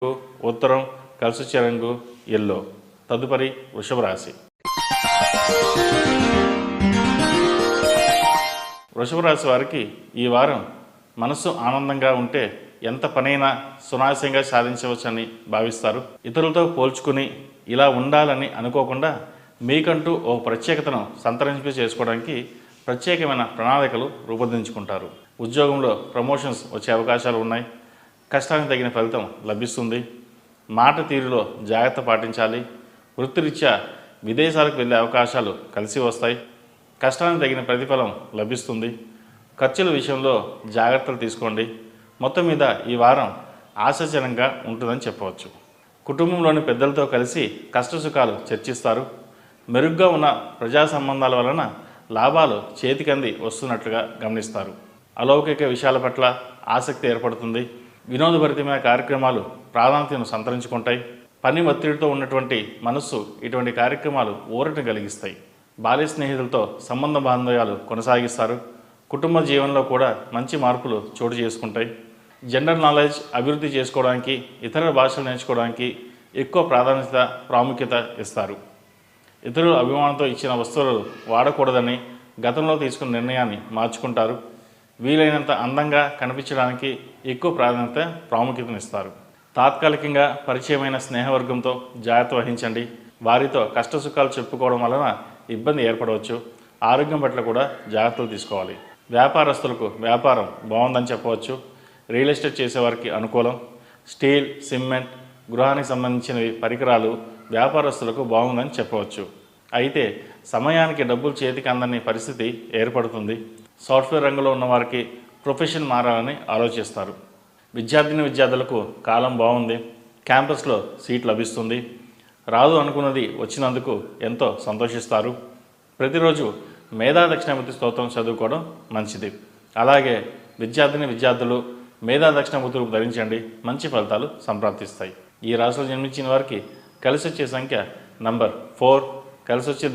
ఉత్తరం కలిసొచ్చే రంగు ఎల్లో. తదుపరి వృషభ రాశి. వృషభ రాశి వారికి ఈ వారం మనసు ఆనందంగా ఉంటే ఎంత పనైనా సునాయాసంగా సాధించవచ్చని భావిస్తారు. ఇతరులతో పోల్చుకుని ఇలా ఉండాలని అనుకోకుండా మీకంటూ ఓ ప్రత్యేకతను సంతరింప చేసుకోవడానికి ప్రత్యేకమైన ప్రణాళికలు రూపొందించుకుంటారు. ఉద్యోగంలో ప్రమోషన్స్ వచ్చే అవకాశాలు ఉన్నాయి. కష్టానికి తగిన ఫలితం లభిస్తుంది. మాట తీరులో జాగ్రత్త పాటించాలి. వృత్తిరీత్యా విదేశాలకు వెళ్ళే అవకాశాలు కలిసి వస్తాయి. కష్టానికి తగిన ప్రతిఫలం లభిస్తుంది. ఖర్చుల విషయంలో జాగ్రత్తలు తీసుకోండి. మొత్తం మీద ఈ వారం ఆశాజనంగా ఉంటుందని చెప్పవచ్చు. కుటుంబంలోని పెద్దలతో కలిసి కష్టసుఖాలు చర్చిస్తారు. మెరుగ్గా ఉన్న ప్రజా సంబంధాల వలన లాభాలు చేతికంది వస్తున్నట్లుగా గమనిస్తారు. అలౌకిక విషయాల పట్ల ఆసక్తి ఏర్పడుతుంది. వినోదభరితమైన కార్యక్రమాలు ప్రాధాన్యతను సంతరించుకుంటాయి. పని ఒత్తిడితో ఉన్నటువంటి మనస్సు ఇటువంటి కార్యక్రమాలు ఊరటను కలిగిస్తాయి. బాల్య స్నేహితులతో సంబంధ బాంధవ్యాలు కొనసాగిస్తారు. కుటుంబ జీవనంలో కూడా మంచి మార్పులు చోటు చేసుకుంటాయి. జనరల్ నాలెడ్జ్ అభివృద్ధి చేసుకోవడానికి, ఇతర భాషలు నేర్చుకోవడానికి ఎక్కువ ప్రాముఖ్యత ఇస్తారు. ఇతరుల అభిమానంతో ఇచ్చిన వస్తువులు వాడకూడదని గతంలో తీసుకున్న నిర్ణయాన్ని మార్చుకుంటారు. వీలైనంత అందంగా కనిపించడానికి ఎక్కువ ప్రాముఖ్యతనిస్తారు. తాత్కాలికంగా పరిచయమైన స్నేహవర్గంతో జాగ్రత్త వహించండి. వారితో కష్టసుఖాలు చెప్పుకోవడం వలన ఇబ్బంది ఏర్పడవచ్చు. ఆరోగ్యం పట్ల కూడా జాగ్రత్తలు తీసుకోవాలి. వ్యాపారస్తులకు వ్యాపారం బాగుందని చెప్పవచ్చు. రియల్ ఎస్టేట్ చేసేవారికి అనుకూలం. స్టీల్, సిమెంట్, గృహానికి సంబంధించినవి పరికరాలు వ్యాపారస్తులకు బాగుందని చెప్పవచ్చు. అయితే సమయానికి డబ్బులు చేతికి అందని పరిస్థితి ఏర్పడుతుంది. సాఫ్ట్వేర్ రంగంలో ఉన్నవారికి ప్రొఫెషన్ మారాలని ఆలోచిస్తారు. విద్యార్థులకు కాలం బాగుంది. క్యాంపస్లో సీట్ లభిస్తుంది. రాదు అనుకున్నది వచ్చినందుకు ఎంతో సంతోషిస్తారు. ప్రతిరోజు మేధా దక్షిణామూర్తి స్తోత్రం చదువుకోవడం మంచిది. అలాగే విద్యార్థులు మేధా దక్షిణామూర్తులు ధరించండి. మంచి ఫలితాలు సంప్రాప్తిస్తాయి. ఈ రాశిలో జన్మించిన వారికి కలిసి వచ్చే సంఖ్య నంబర్ 4. కలిసి వచ్చే